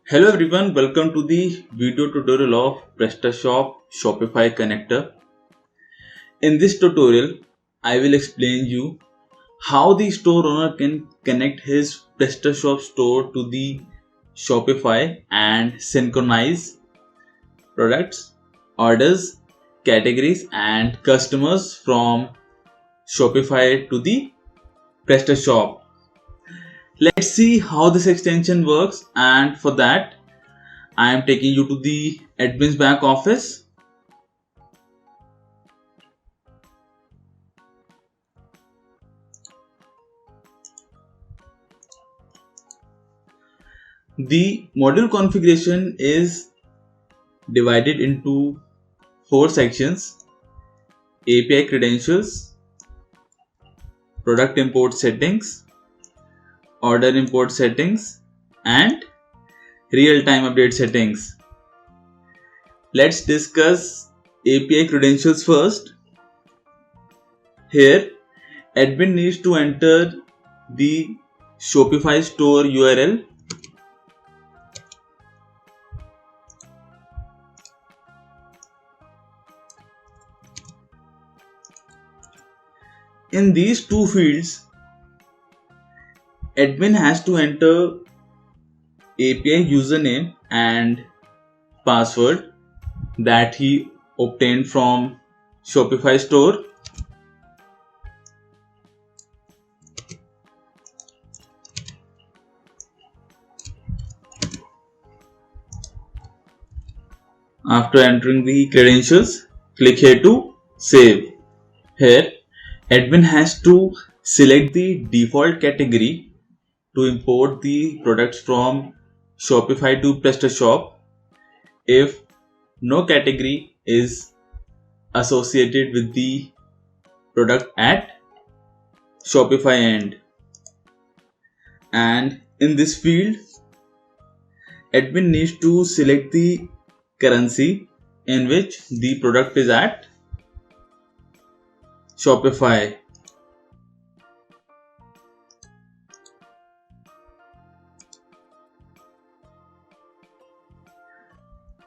Hello everyone, welcome to the video tutorial of PrestaShop Shopify connector. In this tutorial, I will explain you how the store owner can connect his PrestaShop store to the Shopify and synchronize products, orders, categories and customers from Shopify to the PrestaShop. Let's see how this extension works, and for that I am taking you to the admin's back office. The module configuration is divided into 4 sections: API credentials, product import settings, order import settings, and real-time update settings. Let's discuss API credentials first. Here, admin needs to enter the Shopify store URL. In these two fields, admin has to enter API username and password that he obtained from Shopify store. After entering the credentials, click here to save. Here, admin has to select the default category to import the products from Shopify to PrestaShop. If no category is associated with the product at Shopify end, and in this field, admin needs to select the currency in which the product is at Shopify.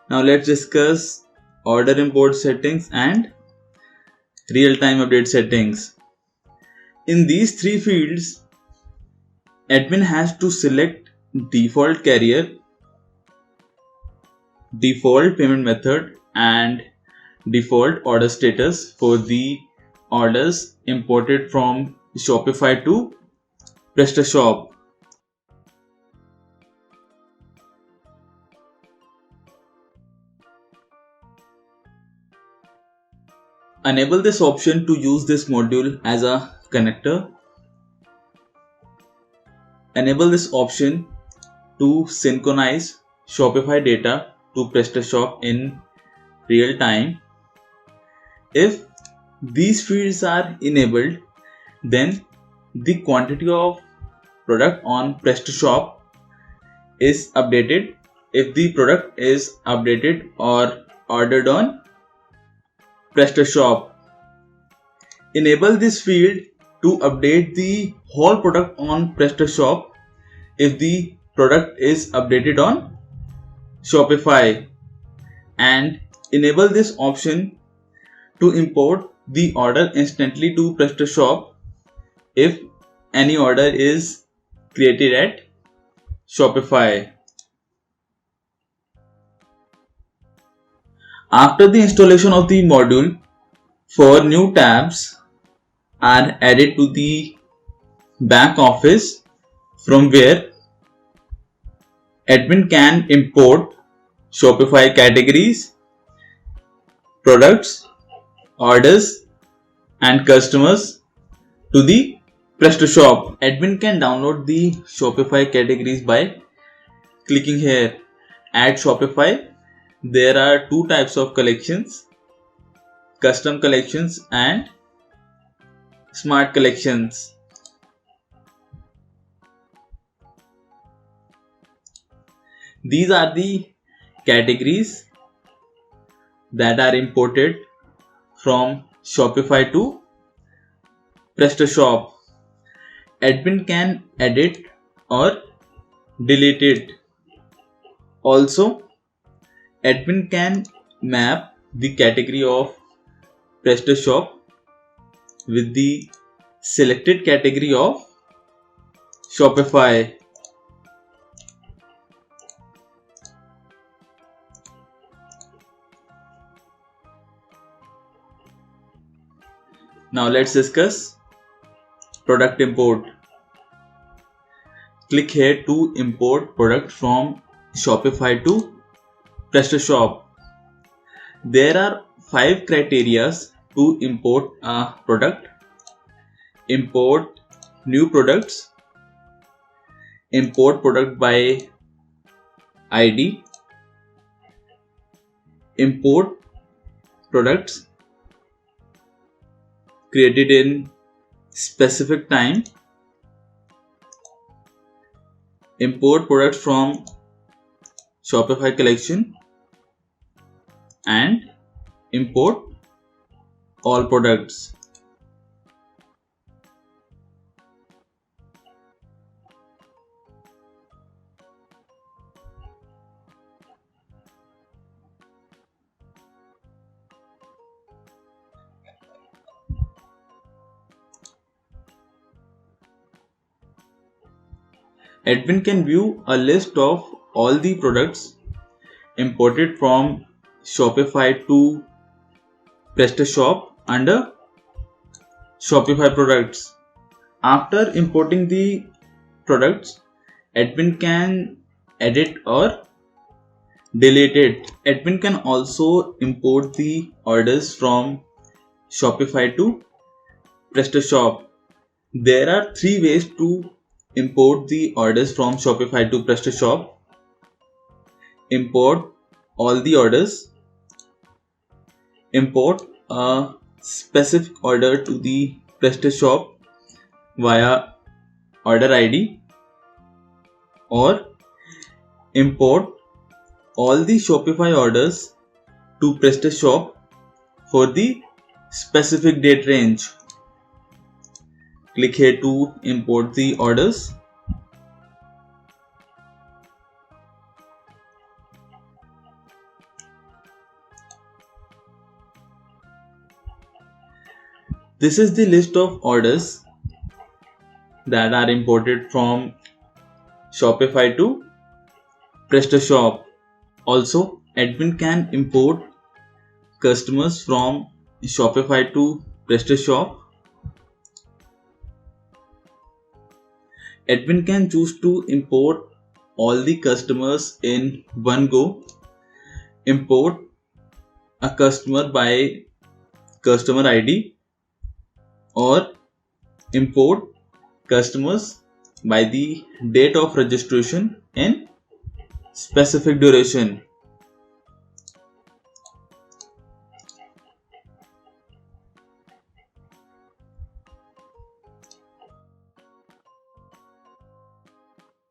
Now let's discuss order import settings and real-time update settings. In these three fields, admin has to select default carrier, default payment method and default order status for the orders imported from Shopify to PrestaShop. Enable this option to use this module as a connector. Enable this option to synchronize Shopify data to PrestaShop in real time. If these fields are enabled, then the quantity of product on PrestaShop is updated. If the product is updated or ordered on PrestaShop, enable this field to update the whole product on PrestaShop if the product is updated on Shopify, and enable this option to import the order instantly to PrestaShop if any order is created at Shopify. After the installation of the module, 4 new tabs are added to the back office from where admin can import Shopify categories, products, orders and customers to the PrestaShop. Admin can download the Shopify categories by clicking here, Add Shopify. There are two types of collections: custom collections and smart collections. These are the categories that are imported from Shopify to PrestaShop. Admin can edit or delete it. Also, admin can map the category of PrestaShop with the selected category of Shopify. Now let's discuss product import. Click here to import product from Shopify to PrestaShop. There are 5 criteria to import a product. Import new products, import product by ID, import products created in specific time, import products from Shopify collection, and import all products. Admin can view a list of all the products imported from Shopify to PrestaShop under Shopify products. After importing the products, admin can edit or delete it. Admin can also import the orders from Shopify to PrestaShop. There are 3 ways to import the orders from Shopify to PrestaShop. Import all the orders, import a specific order to the PrestaShop via order ID, or import all the Shopify orders to PrestaShop for the specific date range. Click here to import the orders. This is the list of orders that are imported from Shopify to PrestaShop. Also, admin can import customers from Shopify to PrestaShop. Admin can choose to import all the customers in one go, import a customer by customer ID, or import customers by the date of registration in specific duration.